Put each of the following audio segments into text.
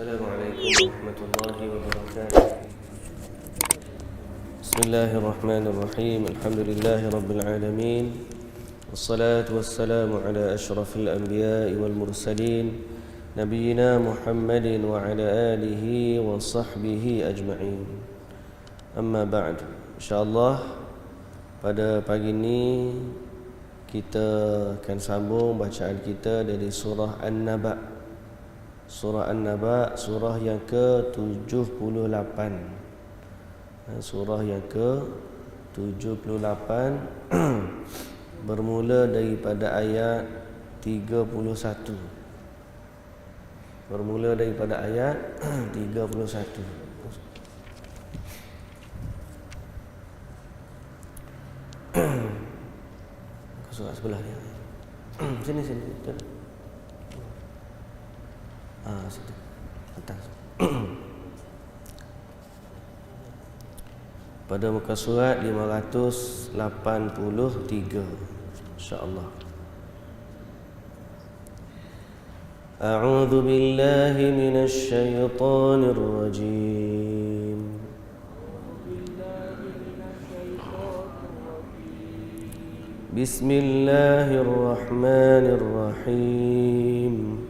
السلام عليكم ورحمة الله وبركاته. بسم الله الرحمن الرحيم. الحمد لله رب العالمين، والصلاة والسلام على أشرف الأنبياء والمرسلين نبينا محمد وعلى آله وصحبه أجمعين. Amma ba'd. InsyaAllah pada pagi ini kita akan sambung bacaan kita dari surah An-Naba. Surah An-Naba, surah yang ke-78. Surah yang ke-78 bermula daripada ayat 31. Bermula daripada ayat 31. Surah sebelah dia. Sini. Situ. Atas. Pada muka surat 583, insya-Allah. A'udzu billahi minasy syaithanir rajim. Bismillahirrahmanirrahim.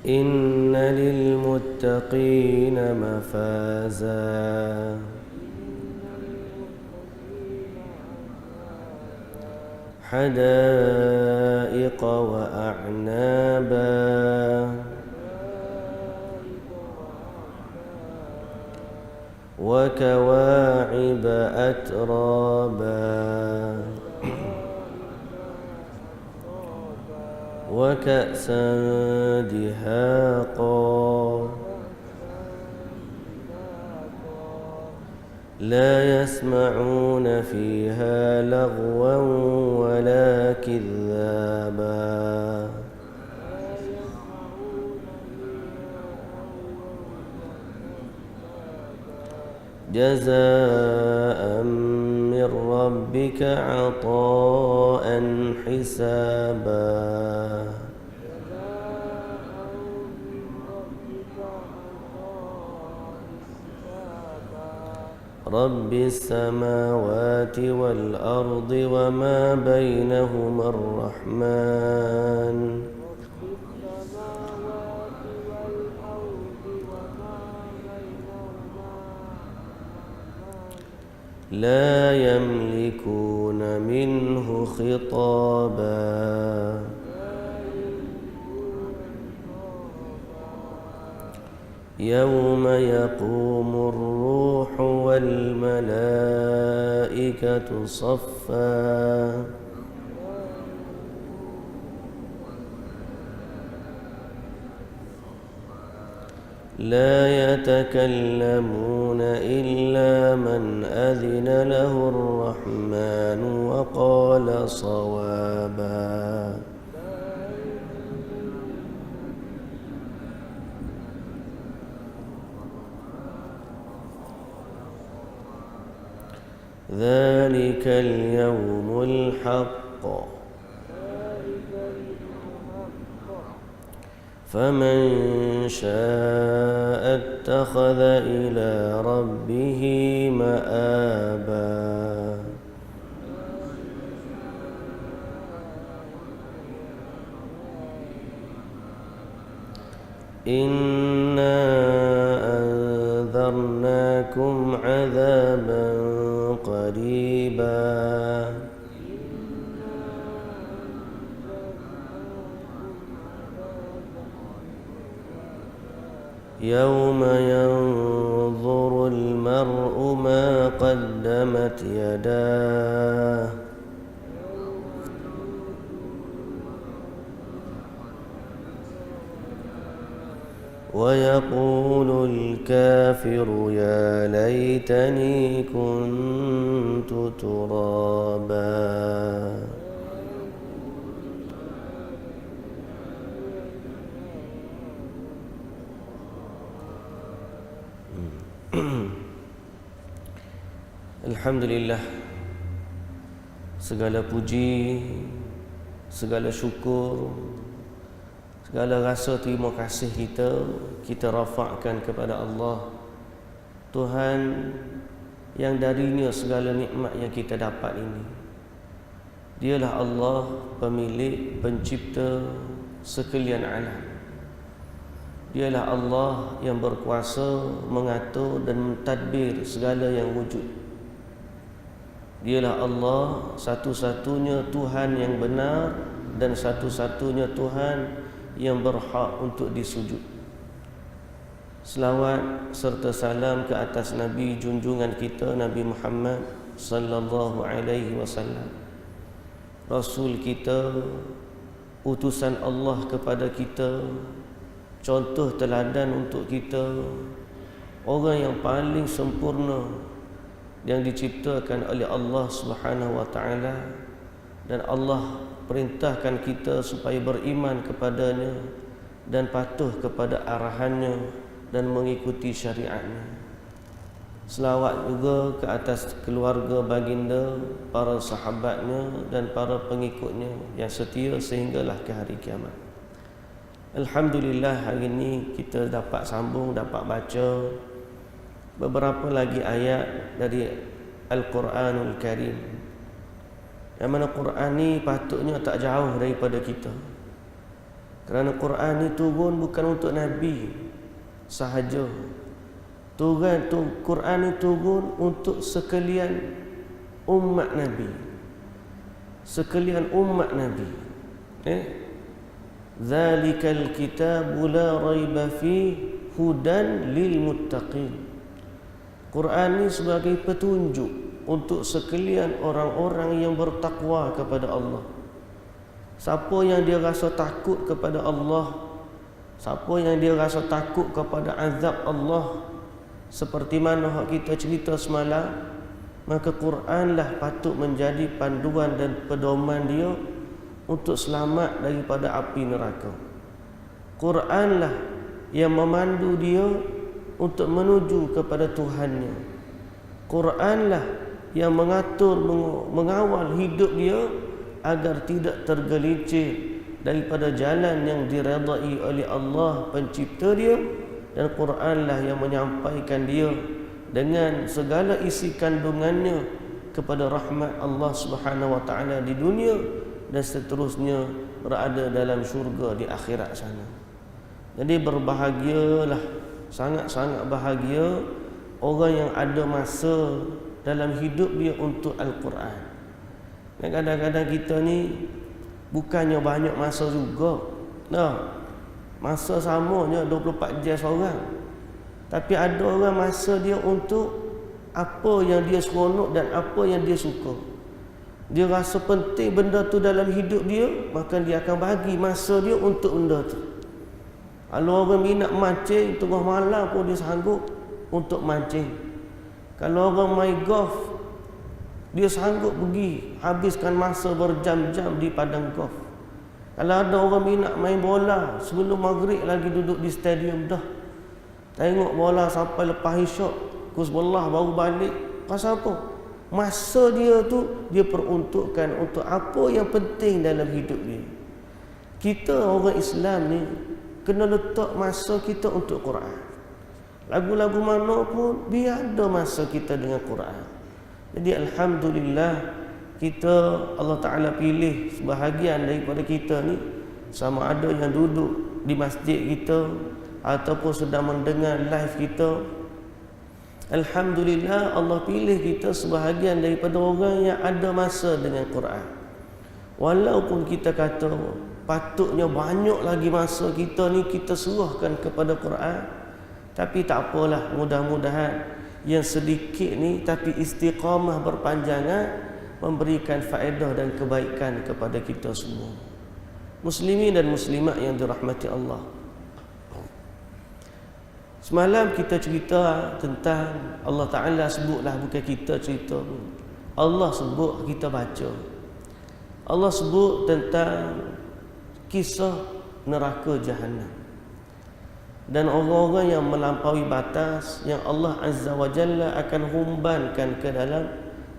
Inna lilmuttaqina mafaza hadaiqa wa a'naba وكواعب أترابا وكأسا دهاقا لا يسمعون فيها لغوا ولا كذابا جزاء من ربك عطاء حسابا رب السماوات والأرض وما بينهما الرحمن لا يملكون منه خطابا يوم يقوم الروح والملائكة صفا لا يتكلمون إلا من أذن له الرحمن وقال صوابا ذلك اليوم الحق فمن شاء اتخذ إلى ربه مآبا إنا أنذرناكم عذابا قريبا يوم ينظر المرء ما قدمت يداه ويقول الكافر يا ليتني كنت ترابا Alhamdulillah, segala puji, segala syukur Segala rasa terima kasih kita rafa'kan kepada Allah, Tuhan yang darinya segala nikmat yang kita dapat ini. Dialah Allah, pemilik, pencipta sekalian alam. Dialah Allah yang berkuasa mengatur dan mentadbir segala yang wujud. Dialah Allah satu-satunya Tuhan yang benar dan satu-satunya Tuhan yang berhak untuk disujud. Selawat serta salam ke atas Nabi junjungan kita, Nabi Muhammad sallallahu alaihi wasallam, Rasul kita, utusan Allah kepada kita, contoh teladan untuk kita, orang yang paling sempurna yang diciptakan oleh Allah Subhanahu wa taala, dan Allah perintahkan kita supaya beriman kepadanya dan patuh kepada arahannya dan mengikuti syariatnya. Selawat juga ke atas keluarga baginda, para sahabatnya dan para pengikutnya yang setia sehinggalah ke hari kiamat. Alhamdulillah, hari ini kita dapat sambung, dapat baca beberapa lagi ayat dari Al-Quranul Karim. Yang mana Quran ni patutnya tak jauh daripada kita. Kerana Quran ni turun bukan untuk Nabi sahaja. Quran ni turun untuk sekalian umat Nabi. Sekalian umat Nabi. Zalikal kitabu la raiba fi hudan lil muttaqin. Quran ni sebagai petunjuk untuk sekalian orang-orang yang bertakwa kepada Allah. Siapa yang dia rasa takut kepada Allah, siapa yang dia rasa takut kepada azab Allah, seperti mana kita cerita semalam, maka Quranlah patut menjadi panduan dan pedoman dia untuk selamat daripada api neraka. Quranlah yang memandu dia untuk menuju kepada Tuhannya. Quranlah yang mengatur, mengawal hidup dia agar tidak tergelincir daripada jalan yang diredai oleh Allah pencipta dia. Dan Quranlah yang menyampaikan dia dengan segala isi kandungannya kepada rahmat Allah Subhanahu wa taala di dunia dan seterusnya berada dalam syurga di akhirat sana. Jadi berbahagialah, sangat-sangat bahagia orang yang ada masa dalam hidup dia untuk Al-Quran. Dan kadang-kadang kita ni bukannya banyak masa juga. Masa samanya 24 jam seorang. Tapi ada orang masa dia untuk apa yang dia seronok dan apa yang dia suka. Dia rasa penting benda tu dalam hidup dia, maka dia akan bagi masa dia untuk benda tu. Kalau orang minat mancing, tengah malam pun dia sanggup untuk mancing. Kalau orang main golf, dia sanggup pergi habiskan masa berjam-jam di padang golf. Kalau ada orang minat main bola, sebelum maghrib lagi duduk di stadium dah. Tengok bola sampai lepas isyak, pukul 11 baru balik. Pasal apa? Masa dia tu dia peruntukkan untuk apa yang penting dalam hidup dia. Kita orang Islam ni kena letak masa kita untuk Quran. Lagu-lagu mana pun biar ada masa kita dengan Quran. Jadi alhamdulillah, kita Allah Ta'ala pilih sebahagian daripada kita ni, sama ada yang duduk di masjid kita ataupun sedang mendengar live kita. Alhamdulillah, Allah pilih kita sebahagian daripada orang yang ada masa dengan Quran. Walaupun kita kata patutnya banyak lagi masa kita ni kita serahkan kepada Quran, tapi tak apalah, mudah-mudahan yang sedikit ni tapi istiqamah berpanjangan memberikan faedah dan kebaikan kepada kita semua. Muslimin dan muslimat yang dirahmati Allah. Semalam kita cerita tentang Allah Ta'ala sebutlah, bukan kita cerita. Allah sebut, kita baca. Allah sebut tentang kisah neraka Jahannam. Dan orang-orang yang melampaui batas, yang Allah Azza wa Jalla akan humbankan ke dalam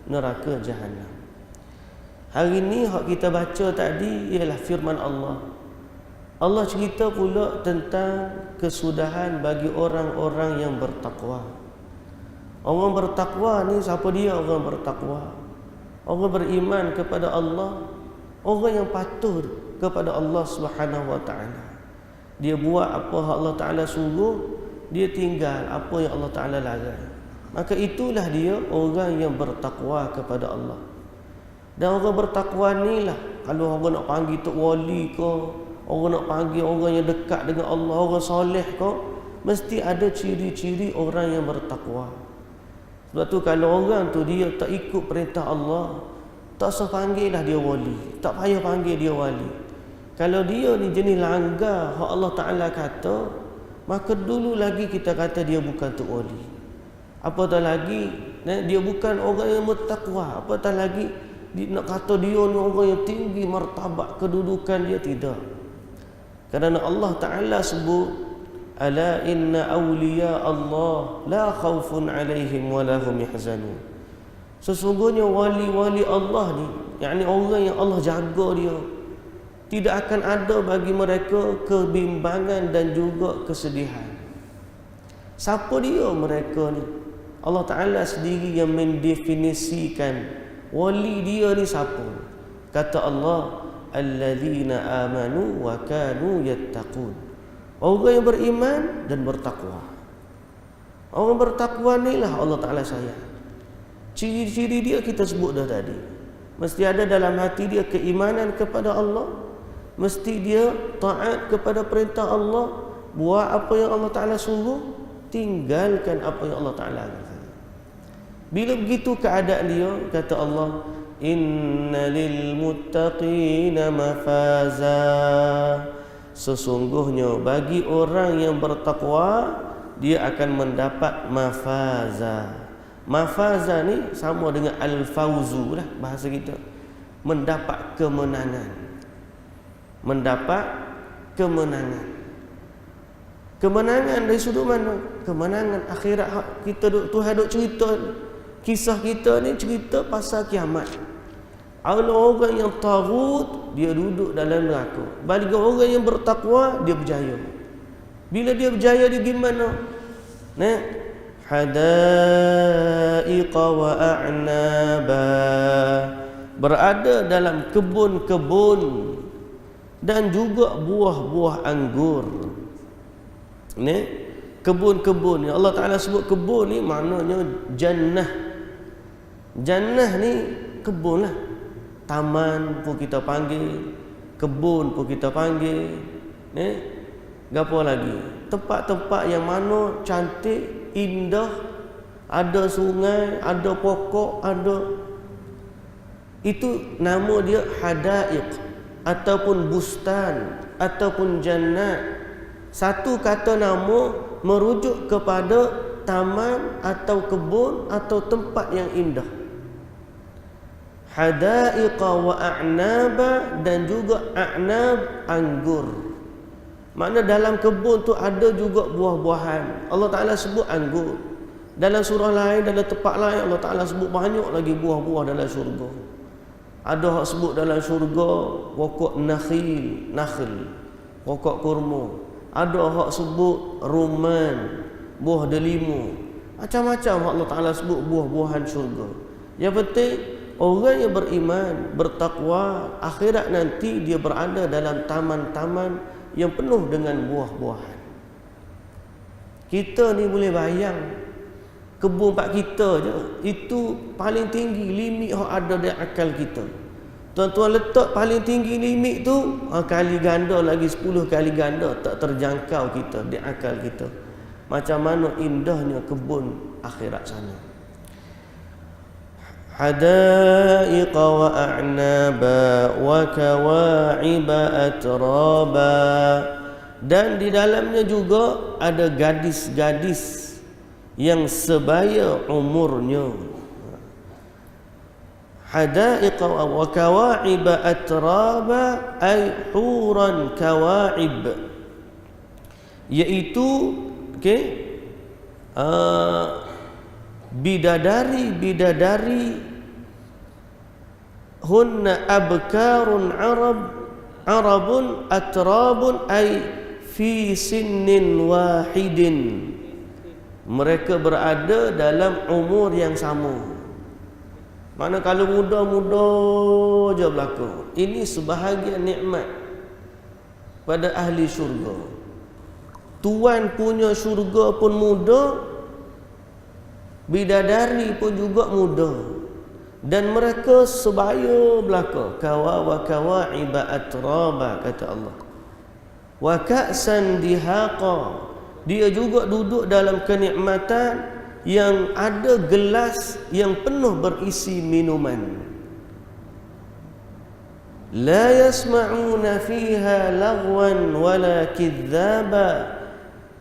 neraka Jahannam. Hari ini hak kita baca tadi ialah firman Allah. Allah cerita pula tentang kesudahan bagi orang-orang yang bertakwa. Orang bertakwa ni siapa dia orang bertakwa? Orang beriman kepada Allah, orang yang patuh kepada Allah Subhanahu wa taala. Dia buat apa yang Allah Taala suruh, dia tinggal apa yang Allah Taala larang. Maka itulah dia orang yang bertakwa kepada Allah. Dan orang bertakwa ni lah, kalau orang nak panggil tok wali ke, orang nak panggil orang yang dekat dengan Allah, orang soleh ke, mesti ada ciri-ciri orang yang bertakwa. Sebab tu kalau orang tu dia tak ikut perintah Allah, tak usah panggil lah dia wali, tak payah panggil dia wali. Kalau dia ni jenis langgar hak Allah Ta'ala kata, maka dulu lagi kita kata dia bukan tok wali. Apatah lagi dia bukan orang yang bertakwa. Apatah lagi nak kata dia ni orang yang tinggi martabat kedudukan dia, tidak. Kerana Allah Ta'ala sebut, ala inna awliya Allah la khawfun alaihim wa lahum yahzanun. Sesungguhnya wali-wali Allah ni, yakni orang yang Allah jaga dia, tidak akan ada bagi mereka kebimbangan dan juga kesedihan. Siapa dia mereka ni? Allah Ta'ala sendiri yang mendefinisikan wali dia ni siapa. Kata Allah, alladzina amanu wa kanu yattaqun. Orang yang beriman dan bertakwa. Orang bertakwa ni lah Allah Ta'ala sayang. Ciri-ciri dia kita sebut dah tadi. Mesti ada dalam hati dia keimanan kepada Allah, mesti dia taat kepada perintah Allah, buat apa yang Allah Ta'ala suruh, tinggalkan apa yang Allah Ta'ala kata. Bila begitu keadaan dia, kata Allah, inna lil muttaqina mafaza. Sesungguhnya bagi orang yang bertakwa, dia akan mendapat mafaza. Mafaza ni sama dengan al-fauzu lah bahasa kita, mendapat kemenangan. Mendapat kemenangan. Kemenangan dari sudut mana? Kemenangan akhirat. Kita Tuhan duk cerita, kisah kita ni cerita pasal kiamat. Orang yang tagut, dia duduk dalam neraka. Bagi orang yang bertakwa, dia berjaya. Bila dia berjaya, dia gimana? Hadaiqa wa a'naba. Berada dalam kebun-kebun dan juga buah-buah anggur. Ni kebun-kebun ni Allah Ta'ala sebut kebun ni maknanya jannah. Jannah ni kebun lah. Taman pun kita panggil, kebun pun kita panggil. Ni gapo lagi? Tempat-tempat yang mana cantik, indah, ada sungai, ada pokok, ada, itu nama dia hadaiq ataupun bustan ataupun jannat. Satu kata nama merujuk kepada taman atau kebun atau tempat yang indah. Hadaiqa wa a'naba, dan juga a'nab, anggur. Makna dalam kebun tu ada juga buah-buahan. Allah Ta'ala sebut anggur. Dalam surah lain, dalam tempat lain Allah Ta'ala sebut banyak lagi buah-buah dalam syurga. Ada hak sebut dalam syurga pokok nakhl, pokok kurma. Ada hak sebut rumman, buah delima. Macam-macam Allah Ta'ala sebut buah-buahan syurga. Yang penting orang yang beriman, bertakwa, akhirat nanti dia berada dalam taman-taman yang penuh dengan buah-buahan. Kita ni boleh bayang kebun pak kita je, itu paling tinggi limit yang ada di akal kita. Tuan-tuan letak paling tinggi limit tu, kali ganda lagi 10 kali ganda tak terjangkau kita di akal kita. Macam mana indahnya kebun akhirat sana. Hadaiqa wa a'naba wa kawa'iba atraba. Dan di dalamnya juga ada gadis-gadis yang sebaya umurnya. Hadaiqa wa kawa'iba atraba ay huran kawa'ib, iaitu bidadari hunna abkarun arab arabun atrabun ay fi sinnin wahidin. Mereka berada dalam umur yang sama. Mana kalau muda-muda je berlaku. Ini sebahagian nikmat pada ahli syurga. Tuan punya syurga pun muda, bidadari pun juga muda, dan mereka sebaya belaka. Kawa wa kawaiba atraba, kata Allah. Wa ka'san dihaqa. Dia juga duduk dalam kenikmatan yang ada gelas yang penuh berisi minuman. La yasma'una fiha lagwan wala kidzaba.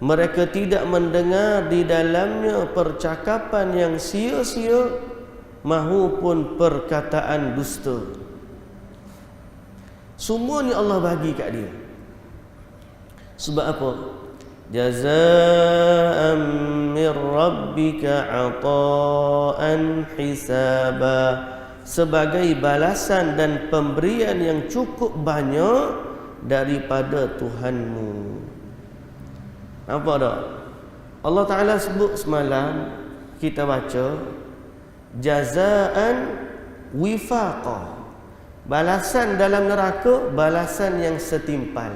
Mereka tidak mendengar di dalamnya percakapan yang sia-sia mahupun perkataan dusta. Semua ni Allah bagi kat dia. Sebab apa? Jazaa'an min rabbika 'ata'an hisaba. Sebagai balasan dan pemberian yang cukup banyak daripada Tuhanmu. Nampak tak? Allah Ta'ala sebut semalam, kita baca, jazaan wifaqa. Balasan dalam neraka, balasan yang setimpal.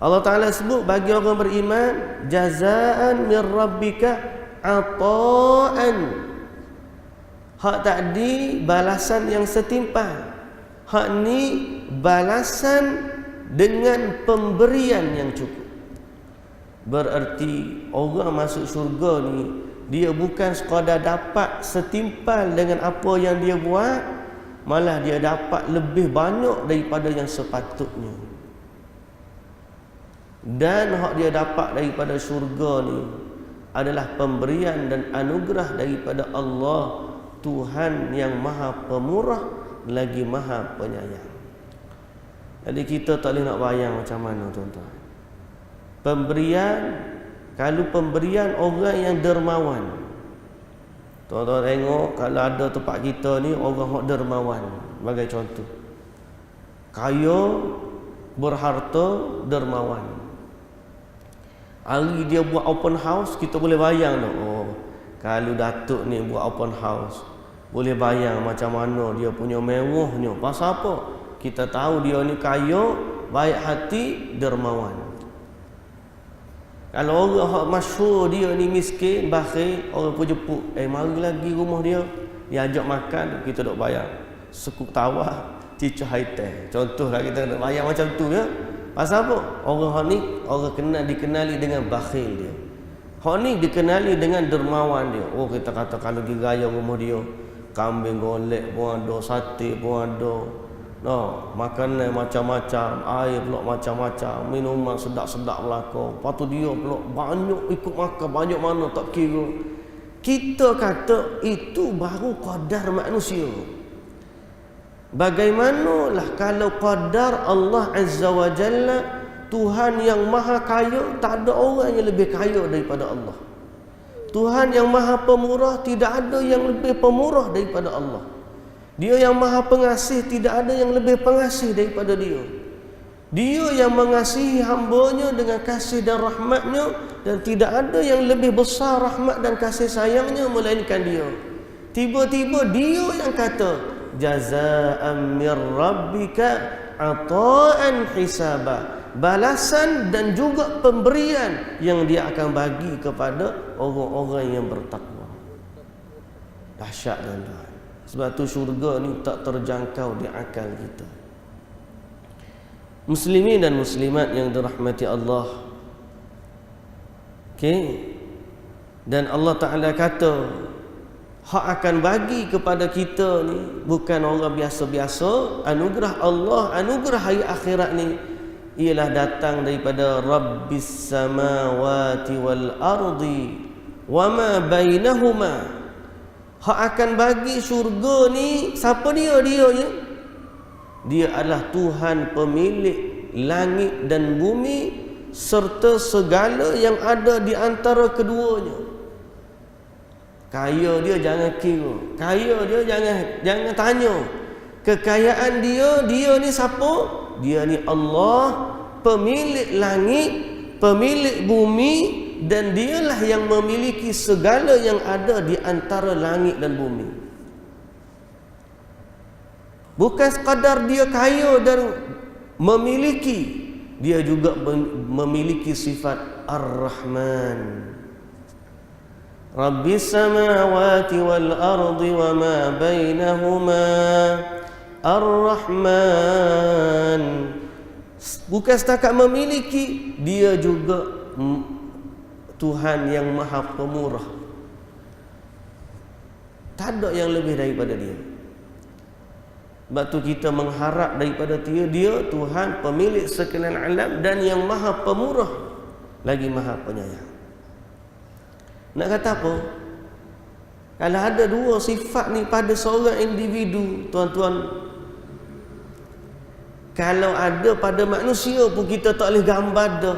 Allah Ta'ala sebut bagi orang beriman, jazaan min rabbika ata'an. Hak tadi balasan yang setimpal. Hak ni balasan dengan pemberian yang cukup. Bererti orang masuk syurga ni, dia bukan sekadar dapat setimpal dengan apa yang dia buat, malah dia dapat lebih banyak daripada yang sepatutnya. Dan hak dia dapat daripada syurga ni adalah pemberian dan anugerah daripada Allah, Tuhan yang Maha Pemurah lagi Maha Penyayang. Jadi kita tak boleh nak bayang macam mana, tuan-tuan. Pemberian, kalau pemberian orang yang dermawan. Tuan-tuan tengok kalau ada tempat kita ni orang yang dermawan, sebagai contoh. Kaya, berharta, dermawan. Hari dia buat open house, kita boleh bayang tak? Oh, kalau Datuk ni buat open house, boleh bayang macam mana dia punya mewahnya. Pasal apa? Kita tahu dia ni kaya, baik hati, dermawan. Kalau orang hak masyhur dia ni miskin, bakhil, orang pun jemput, mari lagi rumah dia, dia ajak makan, kita dok bayang. Sekuk tawar, cicah haitai. Contohlah kita nak bayang macam tu ya. Pasal apa? Orang hak ni orang dikenali dengan bakhil dia. Hak ni dikenali dengan dermawan dia. Oh, kita kata kalau pergi raya rumah dia, kambing golek pun ada, sate pun ada. No, makanan macam-macam, air pula macam-macam, minuman sedap-sedap belaka. Lepas tu dia pula banyak ikut makan, banyak mana tak kira. Kita kata itu baru qadar manusia. Bagaimanalah kalau qadar Allah Azza wa Jalla, Tuhan yang maha kaya, tak ada orang yang lebih kaya daripada Allah. Tuhan yang maha pemurah, tidak ada yang lebih pemurah daripada Allah. Dia yang maha pengasih, tidak ada yang lebih pengasih daripada dia. Dia yang mengasihi hamba-Nya dengan kasih dan rahmat-Nya, dan tidak ada yang lebih besar rahmat dan kasih sayang-Nya melainkan dia. Tiba-tiba dia yang kata, jazaa'an mir rabbika ata'an hisaba. Balasan dan juga pemberian yang dia akan bagi kepada orang-orang yang bertakwa. Dahsyat, tuan-tuan. Sebab tu syurga ni tak terjangkau di akal kita. Muslimin dan muslimat yang dirahmati Allah. Okey. Dan Allah Ta'ala kata, hak akan bagi kepada kita ni bukan orang biasa-biasa. Anugerah Allah, anugerah hari akhirat ni ialah datang daripada Rabbis samawati wal ardi wa ma bainahuma. Hak akan bagi syurga ni, siapa dia? Dia adalah Tuhan pemilik langit dan bumi serta segala yang ada di antara keduanya. Kaya dia jangan kira, kaya dia jangan tanya. Kekayaan dia ni siapa? dia ni Allah, pemilik langit, pemilik bumi, dan dialah yang memiliki segala yang ada di antara langit dan bumi. Bukan sekadar dia kaya dan memiliki, dia juga memiliki sifat Ar-Rahman. Rabbis samawati wal ardi wa ma bainahuma Ar-Rahman. Bukan setakat memiliki, dia juga Tuhan yang Maha Pemurah. Tak ada yang lebih daripada dia. Sebab tu kita mengharap daripada dia Tuhan pemilik sekalian alam dan yang Maha Pemurah lagi Maha Penyayang. Nak kata apa? Kalau ada dua sifat ni pada seorang individu, tuan-tuan, kalau ada pada manusia pun kita tak boleh gambar dah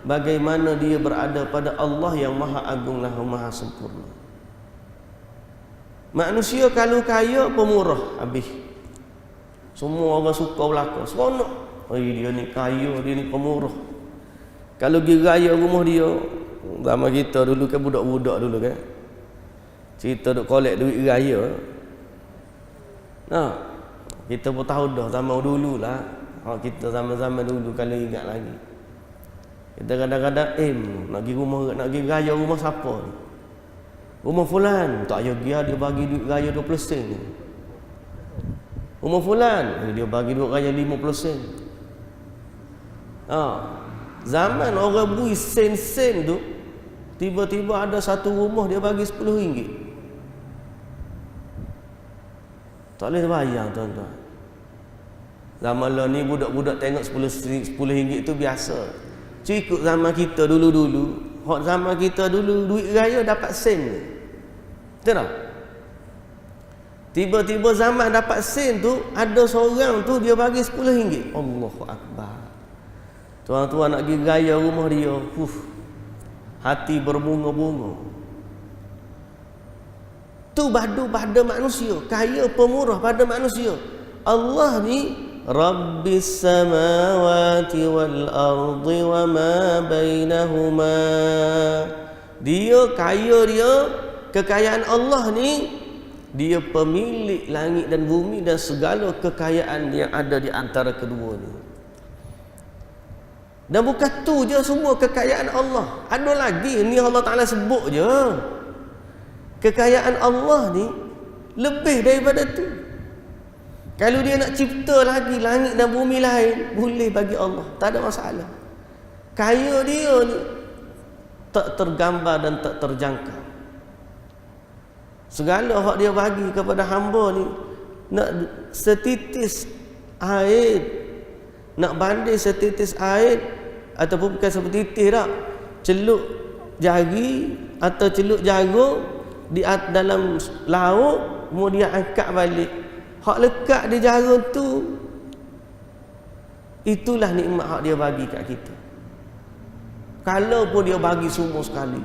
bagaimana dia berada pada Allah yang Maha Agung lagi Maha Sempurna. Manusia kalau kaya pemurah habis. Semua orang suka belaka. Seronok. Dia ni kaya, dia ni pemurah. Kalau pergi raya rumah dia, zaman kita dulu kan budak-budak dulu kan. Cerita duk collect duit raya. Nah, kita pun tahu dah zaman dulu lah. Kita zaman-zaman dulu kalau ingat lagi. Kita kadang-kadang nak pergi raya rumah siapa ni? Rumah fulan, tak payah pergi dia bagi duit raya 20 sen ni. Rumah fulan, dia bagi duit raya 50 sen. Zaman orang bui sen-sen tu, tiba-tiba ada satu rumah dia bagi 10 ringgit. Tak boleh bayang tuan-tuan. Zaman lah ni budak-budak tengok 10 ringgit tu biasa. Cukup zaman kita dulu-dulu. Hak zaman kita dulu duit raya dapat sen. Betul tak? Tiba-tiba zaman dapat sen tu, ada seorang tu dia bagi 10 ringgit. Allahu Akbar. Tuan-tuan nak pergi raya rumah dia, hati berbunga-bunga. Tu badu pada manusia, kaya pemurah pada manusia. Allah ni Rabbis samawati wal ardi wa ma bainahuma. Dia kaya, dia kekayaan Allah ni, dia pemilik langit dan bumi dan segala kekayaan yang ada di antara keduanya. Dan bukan tu je semua kekayaan Allah. Ada lagi, ni Allah Ta'ala sebut je. Kekayaan Allah ni lebih daripada tu. Kalau dia nak cipta lagi langit dan bumi lain, boleh bagi Allah, tak ada masalah. Kaya dia ni tak tergambar dan tak terjangka. Segala hak dia bagi kepada hamba ni, nak setitis air, nak banding setitis air, ataupun bukan setitis tak, celup jari atau celup jarum di dalam laut, kemudian angkat balik. Hak lekat di jarum tu, itulah nikmat hak dia bagi kat kita. Kalau pun dia bagi semua sekali,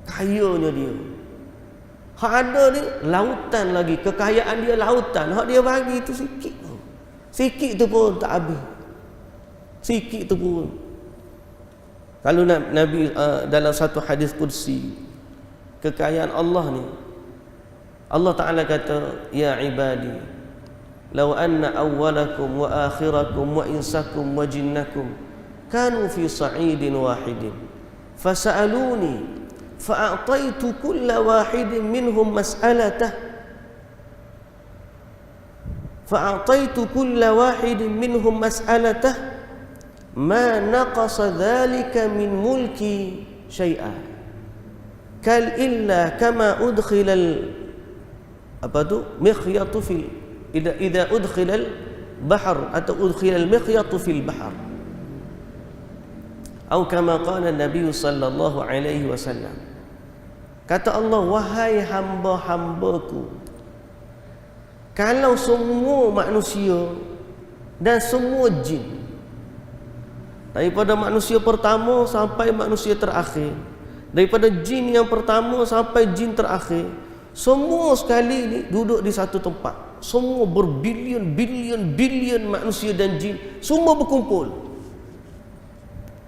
kayanya dia. Hak ada ni lautan lagi, kekayaan dia lautan. Hak dia bagi tu sikit. Sikit tu pun tak habis. Sikit tu pun. Kalau Nabi dalam satu hadis qudsi, kekayaan Allah ni, Allah Ta'ala kata, ya ibadi, law anna awwalakum wa akhirakum wa insakum wa jinnakum kanu fi sa'idin wahidin fasa'aluni fa'ataitu kulla wahidin minhum mas'alatah fa'ataitu kulla wahidin minhum mas'alatah ma naqasa dhalika min mulki syai'a kal illa kama udkhilal mikhyatu fil idza udkhilal bahr atau udkhilal mikhyatu fil bahr atau kama qala Nabi sallallahu alaihi wasallam. Kata Allah, wahai hamba-hambaku, kalau semua manusia dan semua jin, daripada manusia pertama sampai manusia terakhir, daripada jin yang pertama sampai jin terakhir, semua sekali ni duduk di satu tempat, semua berbilion-bilion manusia dan jin, semua berkumpul.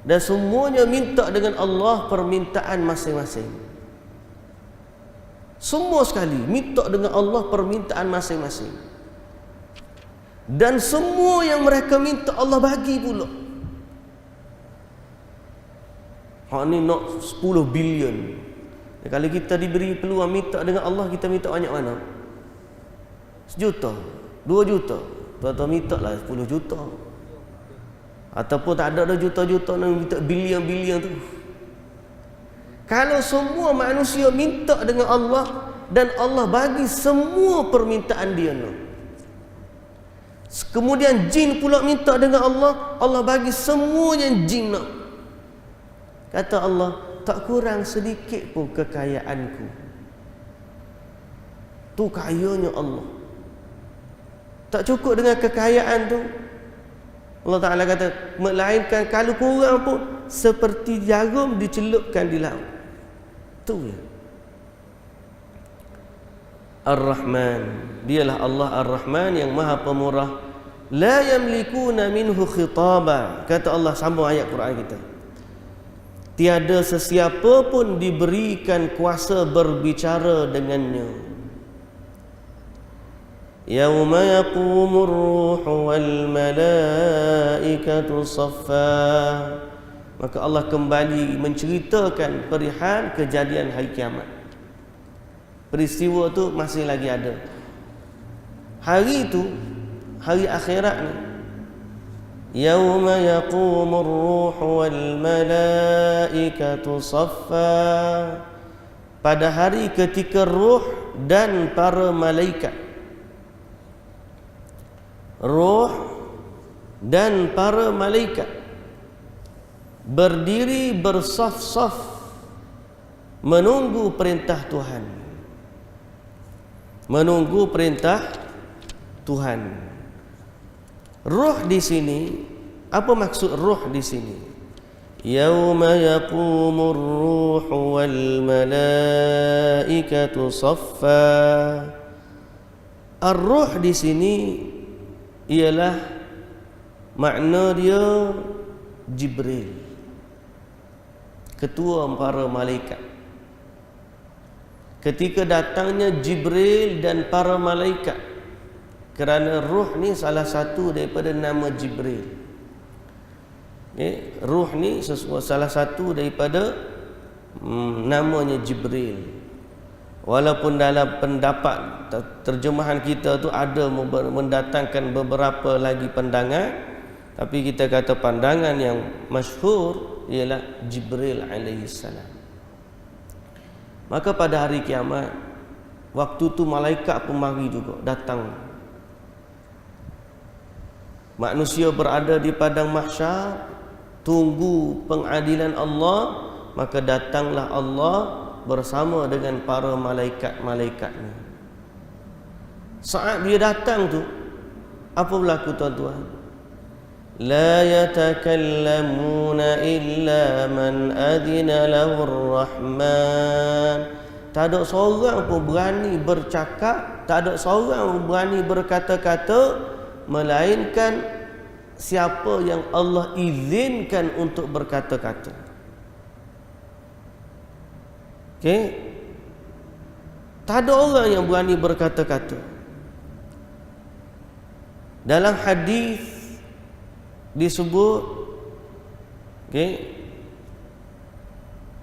Dan semuanya minta dengan Allah permintaan masing-masing. Semua sekali minta dengan Allah permintaan masing-masing. Dan semua yang mereka minta Allah bagi pula. Ni nak 10 bilion. Kalau kita diberi peluang minta dengan Allah, kita minta banyak mana? 1 juta, 2 juta. Tuan-tuan minta lah 10 juta. Ataupun tak ada juta-juta, nak minta bilion-bilion tu. Kalau semua manusia minta dengan Allah dan Allah bagi semua permintaan dia nak. Kemudian jin pula minta dengan Allah, Allah bagi semua yang jin nak. Kata Allah, tak kurang sedikit pun kekayaanku. Tu kayanya Allah. Tak cukup dengan kekayaan tu. Allah Ta'ala kata, melainkan kalau kurang pun seperti jarum dicelupkan di laut. Tu ya. Ar-Rahman, dialah Allah Ar-Rahman yang Maha Pemurah. La yamlikuna minhu khitaba. Kata Allah, sambung ayat Quran kita. Tiada sesiapa pun diberikan kuasa berbicara dengannya. Yauma yaqumur ruhu wal malaikatu saffa. Maka Allah kembali menceritakan perihal kejadian hari kiamat. Peristiwa tu masih lagi ada. Hari itu, hari akhirat ni, yauma yaqumur ruhu wal malaikatu saffa. Pada hari ketika ruh dan para malaikat, ruh dan para malaikat berdiri bersaf-saf menunggu perintah Tuhan. Menunggu perintah Tuhan. Ruh di sini, apa maksud ruh di sini? Yauma yaqumur ruhu wal malaikatu saffa. Ar-ruh di sini ialah makna dia Jibril, ketua para malaikat. Ketika datangnya Jibril dan para malaikat, kerana ruh ni salah satu daripada nama Jibril. Ruh ni salah satu daripada namanya Jibril. Walaupun dalam pendapat terjemahan kita tu ada mendatangkan beberapa lagi pandangan, tapi kita kata pandangan yang masyhur ialah Jibril alaihi salam. Maka pada hari kiamat, waktu tu malaikat pun mari juga datang. Manusia berada di padang mahsyar, tunggu pengadilan Allah, maka datanglah Allah bersama dengan para malaikat-malaikatnya. Saat dia datang tu, apa berlaku tuan-tuan? La yatakallamuna illa man adina lahur rahman. Tak ada seorang pun berani bercakap, tak ada seorang pun berani berkata-kata, melainkan siapa yang Allah izinkan untuk berkata-kata. Okey? Tak ada orang yang berani berkata-kata. Dalam hadis disebut, okey,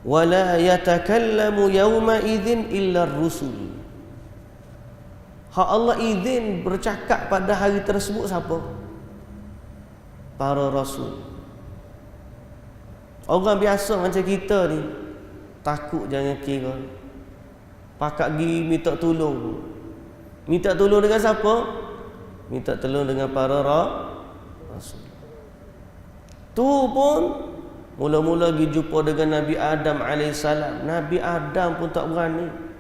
wala yatakallamu yawma idzin illa ar-rusul. Hak Allah izin bercakap pada hari tersebut siapa? Para rasul. Orang biasa macam kita ni takut jangan kira. Pakak pergi minta tolong. Minta tolong dengan siapa? Minta tolong dengan para rasul. Tu pun mula-mula pergi jumpa dengan Nabi Adam AS. Nabi Adam pun tak berani.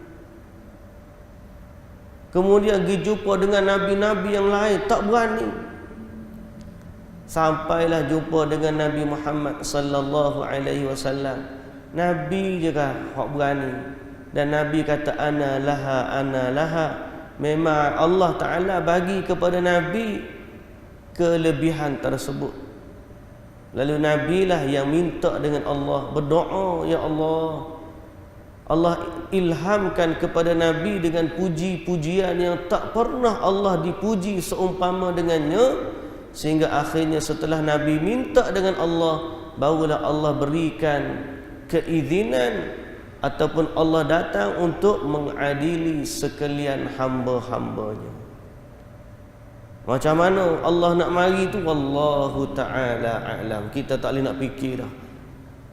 Kemudian pergi jumpa dengan Nabi-Nabi yang lain, tak berani. Sampailah jumpa dengan Nabi Muhammad sallallahu alaihi wasallam. Nabi je kan hak berani. Dan Nabi kata ana laha, ana laha. memang Allah Ta'ala bagi kepada Nabi kelebihan tersebut. Lalu Nabi lah yang minta dengan Allah, berdoa, ya Allah, Allah ilhamkan kepada Nabi dengan puji-pujian yang tak pernah Allah dipuji seumpama dengannya, sehingga akhirnya setelah Nabi minta dengan Allah, barulah Allah berikan keizinan ataupun Allah datang untuk mengadili sekalian hamba-hambanya. Macam mana Allah nak mari tu, wallahu ta'ala a'lam. Kita tak boleh nak fikir dah.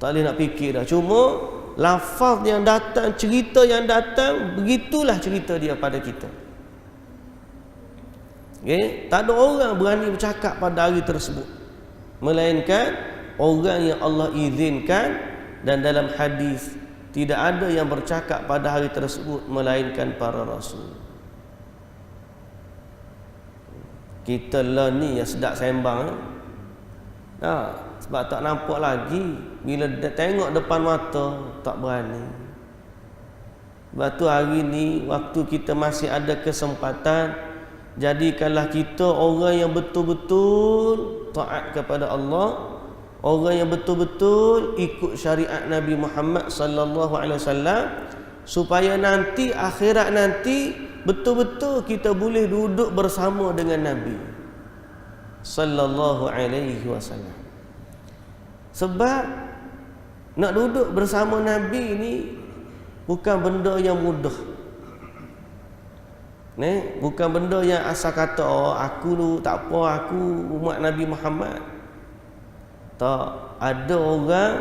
Tak boleh nak fikir dah. Cuma lafaz yang datang, cerita yang datang, begitulah cerita dia pada kita. Okay? Tak ada orang berani bercakap pada hari tersebut, melainkan orang yang Allah izinkan. Dan dalam hadis, tidak ada yang bercakap pada hari tersebut melainkan para rasul. Kita lah ni yang sedap sembang, sebab tak nampak lagi. Bila tengok depan mata, tak berani. Sebab tu hari ni, waktu kita masih ada kesempatan, jadikanlah kita orang yang betul-betul taat kepada Allah, orang yang betul-betul ikut syariat Nabi Muhammad sallallahu alaihi wasallam, supaya nanti akhirat nanti betul-betul kita boleh duduk bersama dengan Nabi sallallahu alaihi wasallam. Sebab nak duduk bersama Nabi ni bukan benda yang mudah. Bukan benda yang asal kata, oh aku tu tak apa, aku umat Nabi Muhammad. Tak, ada orang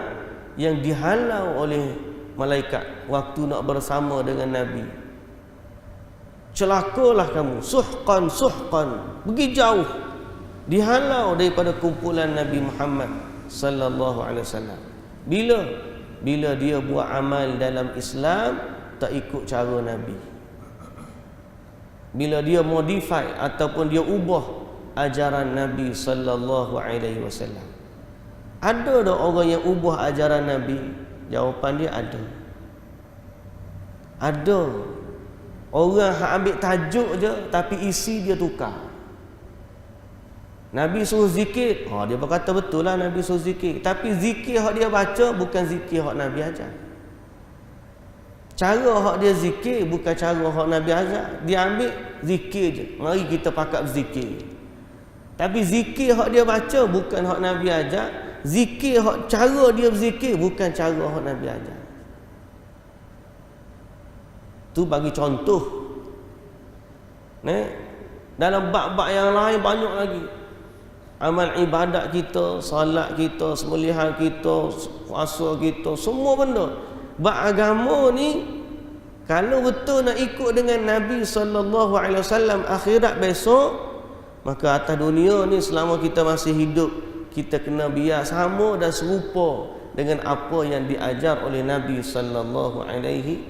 yang dihalau oleh malaikat waktu nak bersama dengan Nabi. Celakalah kamu, suhqan, pergi jauh, dihalau daripada kumpulan Nabi Muhammad sallallahu alaihi wasallam. Bila dia buat amal dalam Islam tak ikut cara Nabi. Bila dia modify ataupun dia ubah ajaran Nabi sallallahu alaihi wasallam. Ada tak orang yang ubah ajaran Nabi? Jawapan dia ada. Ada. Orang yang ambil tajuk je tapi isi dia tukar. Nabi suruh zikir, dia berkata betul lah Nabi suruh zikir, tapi zikir yang dia baca bukan zikir yang Nabi ajar. Cara yang dia zikir bukan cara yang Nabi ajar. Dia ambil zikir je, mari kita pakat zikir. Tapi zikir yang dia baca bukan yang Nabi ajar. Zikir, cara dia berzikir bukan cara yang Nabi ajar. Tu bagi contoh. Dalam bab-bab yang lain banyak lagi. Amal ibadat kita, salat kita, sembelihan kita, puasa kita, semua benda. Bab agama ni, kalau betul nak ikut dengan Nabi sallallahu alaihi wasallam akhirat besok, maka atas dunia ni selama kita masih hidup, kita kena biar sama dan serupa dengan apa yang diajar oleh Nabi sallallahu alaihi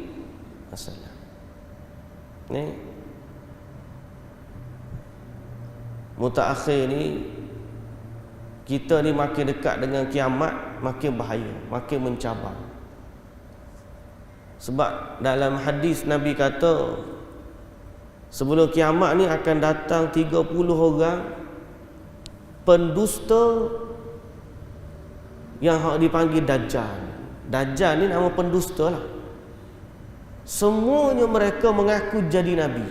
wasallam. Mutaakhir ni, kita ni makin dekat dengan kiamat, makin bahaya, makin mencabar. Sebab dalam hadis Nabi kata, sebelum kiamat ni akan datang 30 orang pendusta yang dipanggil Dajjal. Dajjal ni nama pendusta lah. Semuanya mereka mengaku jadi Nabi.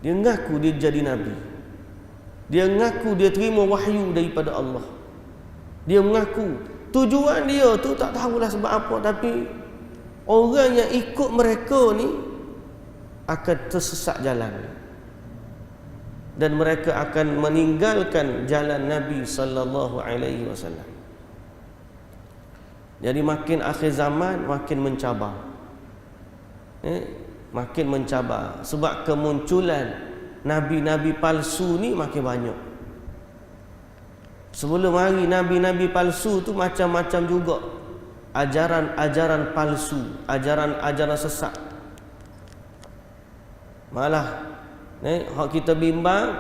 Dia mengaku dia jadi Nabi. Dia mengaku dia terima wahyu daripada Allah. Dia mengaku tujuan dia tu tak tahulah sebab apa, tapi orang yang ikut mereka ni akan tersesat jalan. Dan mereka akan meninggalkan jalan Nabi sallallahu alaihi wasallam. Jadi makin akhir zaman makin mencabar. Makin mencabar sebab kemunculan nabi-nabi palsu ni makin banyak. Sebelum hari nabi-nabi palsu tu macam-macam juga ajaran-ajaran palsu, ajaran-ajaran sesat. Malah hak kita bimbang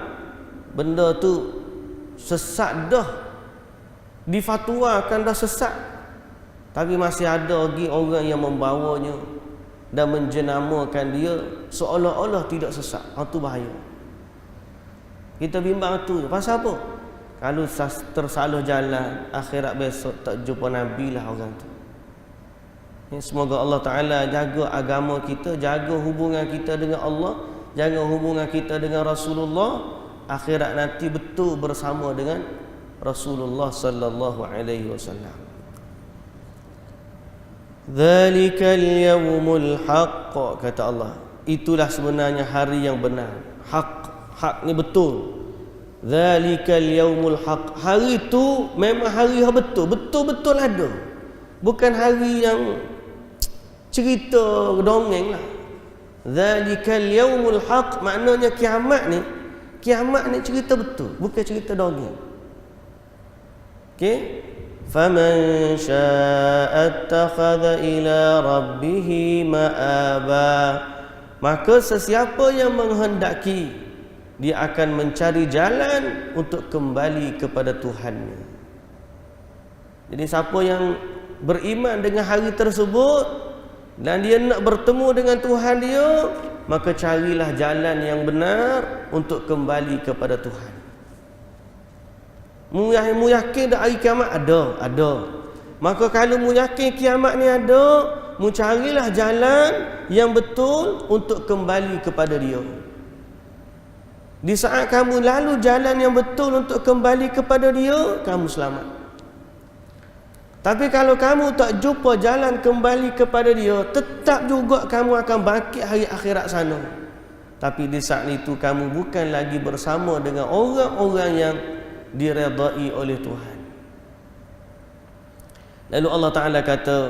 benda tu sesat dah, difatwakan dah sesat, tapi masih ada lagi orang yang membawanya dan menjenamakan dia seolah-olah tidak sesat. Itu bahaya. Kita bimbang tu. Pasal apa? Kalau tersalah jalan, akhirat besok tak jumpa Nabi lah orang tu. Semoga Allah Ta'ala jaga agama kita, jaga hubungan kita dengan Allah, jaga hubungan kita dengan Rasulullah. Akhirat nanti betul bersama dengan Rasulullah sallallahu alaihi wasallam. Dzalikal yaumul haqq, kata Allah. Itulah sebenarnya hari yang benar. Hak ni betul. Dzalikal yaumul haqq. Hari itu memang hari yang betul. Betul-betul ada. Bukan hari yang cerita dongeng lah. Dzalikal yaumul haqq, maknanya kiamat ni cerita betul, bukan cerita dongeng. Okey? Faman syaa'a attakhadha ila rabbih ma'aba. Maka sesiapa yang menghendaki, dia akan mencari jalan untuk kembali kepada Tuhannya. Jadi siapa yang beriman dengan hari tersebut dan dia nak bertemu dengan Tuhan dia, maka carilah jalan yang benar untuk kembali kepada Tuhan. Mu yakin dah hari kiamat? Ada. Maka kalau mu yakin kiamat ni ada, mu carilah jalan yang betul untuk kembali kepada dia. Di saat kamu lalu jalan yang betul untuk kembali kepada dia, kamu selamat. Tapi kalau kamu tak jumpa jalan kembali kepada dia, tetap juga kamu akan bangkit hari akhirat sana. Tapi di saat itu kamu bukan lagi bersama dengan orang-orang yang diredai oleh Tuhan. Lalu Allah Ta'ala kata,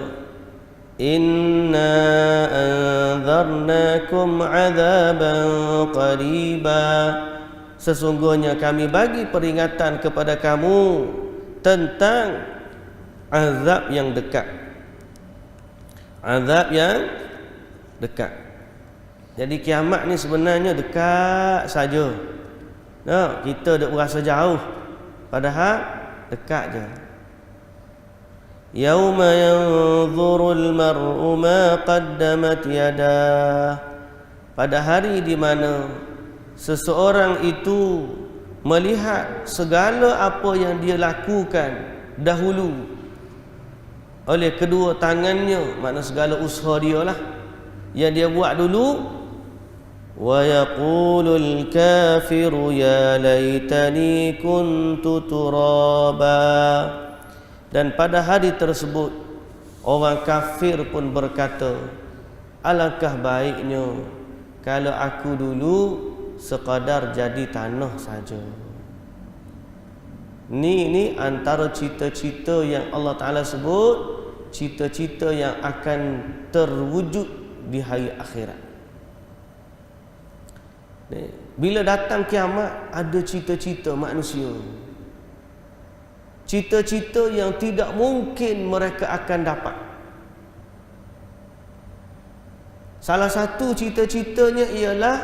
Inna anzarnakum azaban qariba. Sesungguhnya kami bagi peringatan kepada kamu tentang azab yang dekat. Azab yang dekat. Jadi kiamat ni sebenarnya dekat saja. Nah, kita dak berasa jauh, padahal dekat je. Yauma yanzurul mar'u ma qaddamat yadah. Pada hari di mana seseorang itu melihat segala apa yang dia lakukan dahulu oleh kedua tangannya, makna segala usaha dia lah yang dia buat dulu. Wa yaqulul kafiru ya laitani kuntu turaba. Dan pada hari tersebut orang kafir pun berkata, alangkah baiknya kalau aku dulu sekadar jadi tanah saja. Ni antara cita-cita yang Allah Ta'ala sebut, cita-cita yang akan terwujud di hari akhirat. Bila datang kiamat, ada cita-cita manusia, cita-cita yang tidak mungkin mereka akan dapat. Salah satu cita-citanya ialah,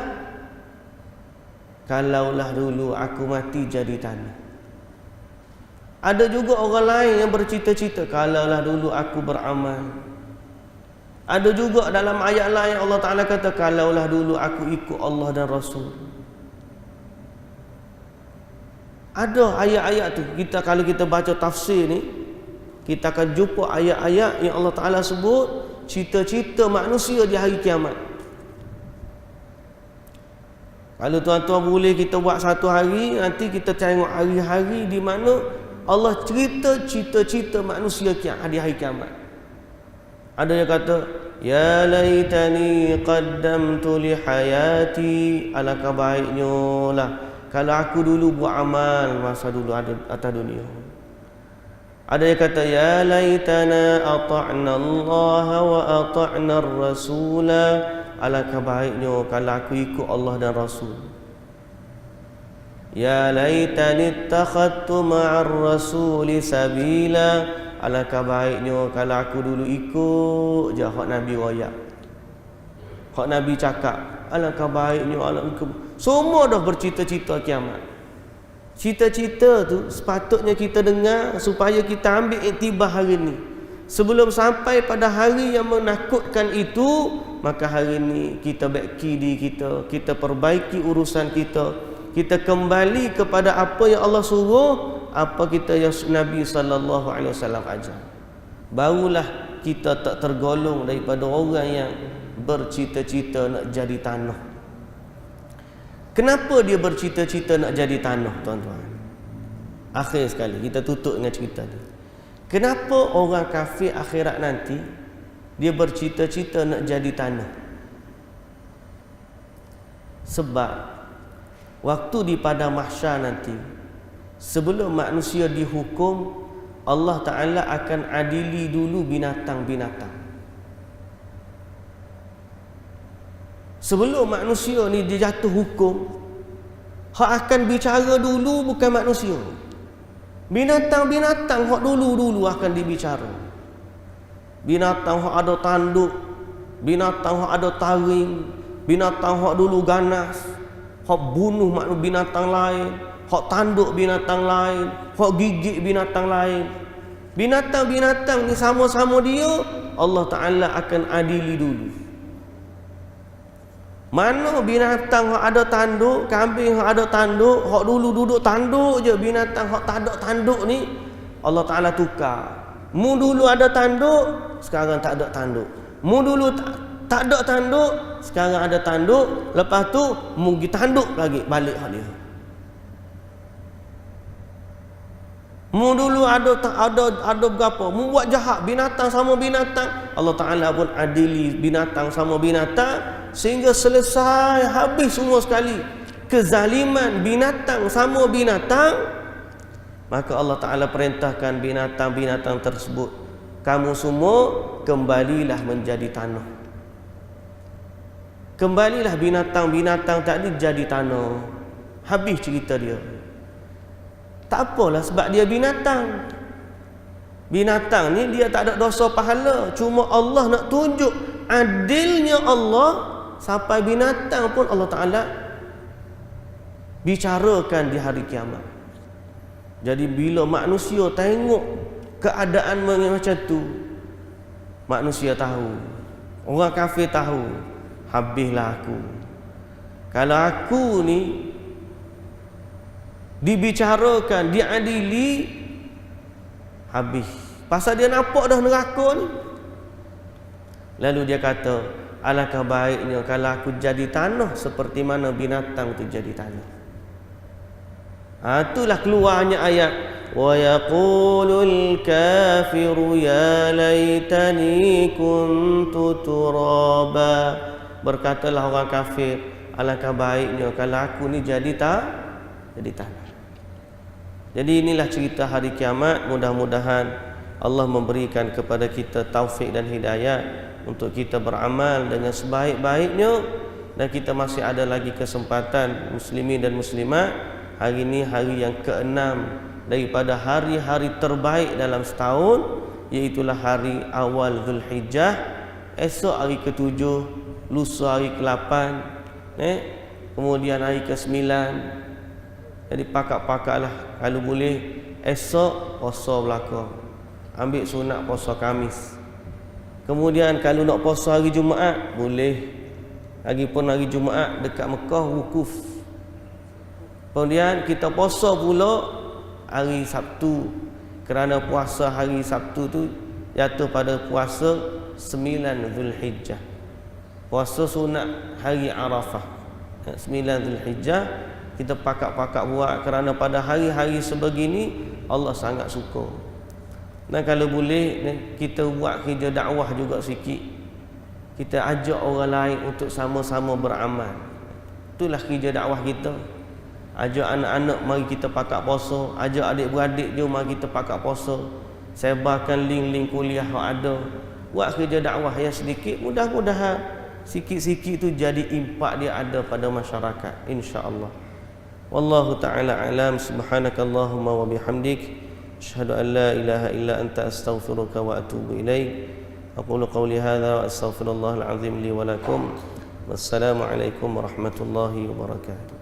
kalaulah dulu aku mati jadi tanah. Ada juga orang lain yang bercita-cita, kalaulah dulu aku beramal. Ada juga dalam ayat lain Allah Ta'ala kata, kalaulah dulu aku ikut Allah dan Rasul. Ada ayat-ayat tu. Kalau kita baca tafsir ni, kita akan jumpa ayat-ayat yang Allah Ta'ala sebut cita-cita manusia di hari kiamat. Kalau tuan-tuan boleh kita buat satu hari, nanti kita tengok hari-hari di mana Allah cerita cita-cita manusia di hari kiamat. Ada yang kata, ya laitani qaddamtu li hayati. Alangkah baiknya lah kalau aku dulu buat amal masa dulu ada atas dunia. Ada yang kata, ya laitana ata'na Allah wa ata'na ar-rasula. Alangkah baiknya kalau aku ikut Allah dan Rasul. Ya laitani ittakhadtu ma'ar rasuli sabila. Alangkah baiknya kalau aku dulu ikut je hak Nabi royak, hak Nabi cakap. Alangkah baiknya, semua dah bercita-cita kiamat. Cita-cita tu sepatutnya kita dengar supaya kita ambil iktibar hari ni. Sebelum sampai pada hari yang menakutkan itu, maka hari ini kita baiki diri kita, kita perbaiki urusan kita, kita kembali kepada apa yang Allah suruh, apa kita yang Nabi sallallahu alaihi wasallam ajar. Barulah kita tak tergolong daripada orang yang bercita-cita nak jadi tanah. Kenapa dia bercita-cita nak jadi tanah, tuan-tuan? Akhir sekali kita tutup dengan cerita ni. Kenapa orang kafir akhirat nanti dia bercita-cita nak jadi tanah? Sebab waktu di padang mahsyar nanti, sebelum manusia dihukum, Allah Ta'ala akan adili dulu binatang-binatang. Sebelum manusia ni dia jatuh hukum, hak akan bicara dulu bukan manusia. Binatang-binatang hak dulu-dulu akan dibicara. Binatang hak ada tanduk, binatang hak ada taring, binatang hak dulu ganas, hak bunuh binatang lain, hak tanduk binatang lain, hak gigit binatang lain. Binatang-binatang ni sama-sama dia, Allah Ta'ala akan adili dulu. Mana binatang hak ada tanduk, kambing hak ada tanduk, hak dulu duduk tanduk je, binatang hak tak ada tanduk ni Allah Ta'ala tukar. Mu dulu ada tanduk, sekarang tak ada tanduk. Mu dulu tak ada tanduk, sekarang ada tanduk. Lepas tu mu pergi tanduk lagi, balik hak dia. Mu dulu ada berapa? Mu buat jahat, binatang sama binatang, Allah Ta'ala pun adili binatang sama binatang, sehingga selesai habis semua sekali kezaliman binatang sama binatang. Maka Allah Ta'ala perintahkan binatang-binatang tersebut, kamu semua kembalilah menjadi tanah. Kembalilah binatang-binatang tadi jadi tanah. Habis cerita dia. Tak apalah, sebab dia binatang. Binatang ni dia tak ada dosa pahala, cuma Allah nak tunjuk adilnya Allah. Sampai binatang pun Allah Ta'ala bicarakan di hari kiamat. Jadi bila manusia tengok keadaan macam tu, manusia tahu, orang kafir tahu, habislah aku. Kalau aku ni dibicarakan, diadili, habis. Pasal dia nampak dah neraka ni. Lalu dia kata, alangkah baiknya kalau aku jadi tanah seperti mana binatang tu jadi tanah. Itulah keluarnya ayat, wa yaqulul kafiru ya laitani kuntu turaba. Berkatalah orang kafir, alangkah baiknya kalau aku ni jadi tanah. Jadi inilah cerita hari kiamat. Mudah-mudahan Allah memberikan kepada kita taufik dan hidayah untuk kita beramal dengan sebaik-baiknya, dan kita masih ada lagi kesempatan muslimin dan muslimat. Hari ini hari yang ke-6 daripada hari-hari terbaik dalam setahun, iaitulah hari awal Zulhijjah. Esok hari ke-7, lusa hari ke-8, kemudian hari ke-9. Jadi pakak-pakaklah, kalau boleh esok puasa belakang, ambil sunat puasa Khamis. Kemudian kalau nak puasa hari Jumaat, boleh. Lagipun hari Jumaat dekat Mekah wukuf. Kemudian kita puasa pula hari Sabtu, kerana puasa hari Sabtu tu jatuh pada puasa 9 Zulhijjah. Puasa sunat hari Arafah 9 Zulhijjah. Kita pakak-pakak buat, kerana pada hari-hari sebegini Allah sangat suka. Dan kalau boleh kita buat kerja dakwah juga sikit. Kita ajak orang lain untuk sama-sama beramal. Itulah kerja dakwah kita. Ajak anak-anak mari kita pakak puasa, ajak adik-beradik jom mari kita pakak puasa. Sebarkan link-link kuliah yang ada. Buat kerja dakwah yang sedikit, mudah-mudahan sikit-sikit tu jadi impak dia ada pada masyarakat, insya-Allah. Wallahu ta'ala alam. Subhanakallahumma wa bihamdik, asyhadu an la ilaha illa anta astaghfiruka wa atubu ilaik. Aqulu qawli hadza wa astaghfirullahal azim li wa lakum. Wassalamu alaikum warahmatullahi wabarakatuh.